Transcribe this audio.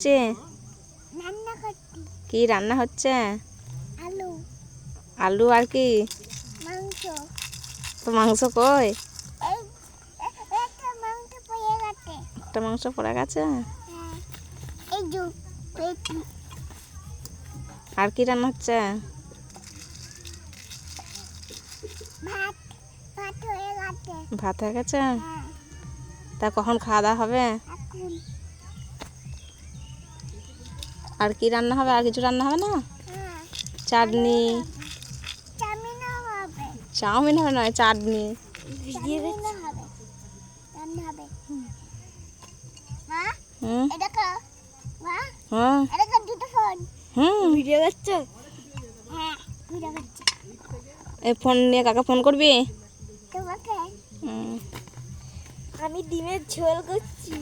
হচ্ছে রান্না করছি। কি রান্না হচ্ছে? আলু, আলু আর কি? মাংস। তো মাংস কই? এই একটা মাংস পড়ে গেছে। একটা মাংস পড়ে গেছে। হ্যাঁ, এই যে পেটি। আর কি রান্না হচ্ছে? ভাত, ভাত হয়ে গেছে। ভাত হয়ে গেছে। হ্যাঁ, তা কখন খাওয়া দাওয়া হবে? এখন। আর কি রান্না হবে? আর কিছু রান্না হবে না? হ্যাঁ, চাটনি। চাউমিনও হবে। চাউমিন হবে নয়, চাটনি। চাউমিনও হবে। রান্না হবে। মা, হুম এটা কা? মা, হুম এটা কা দুটো ফোন? ভিডিও করছো? হ্যাঁ, ভিডিও করছি। এই ফোন নিয়ে কাকে ফোন করবি? তোমাকে হুম। আমি ডিমের ঝোল করছি।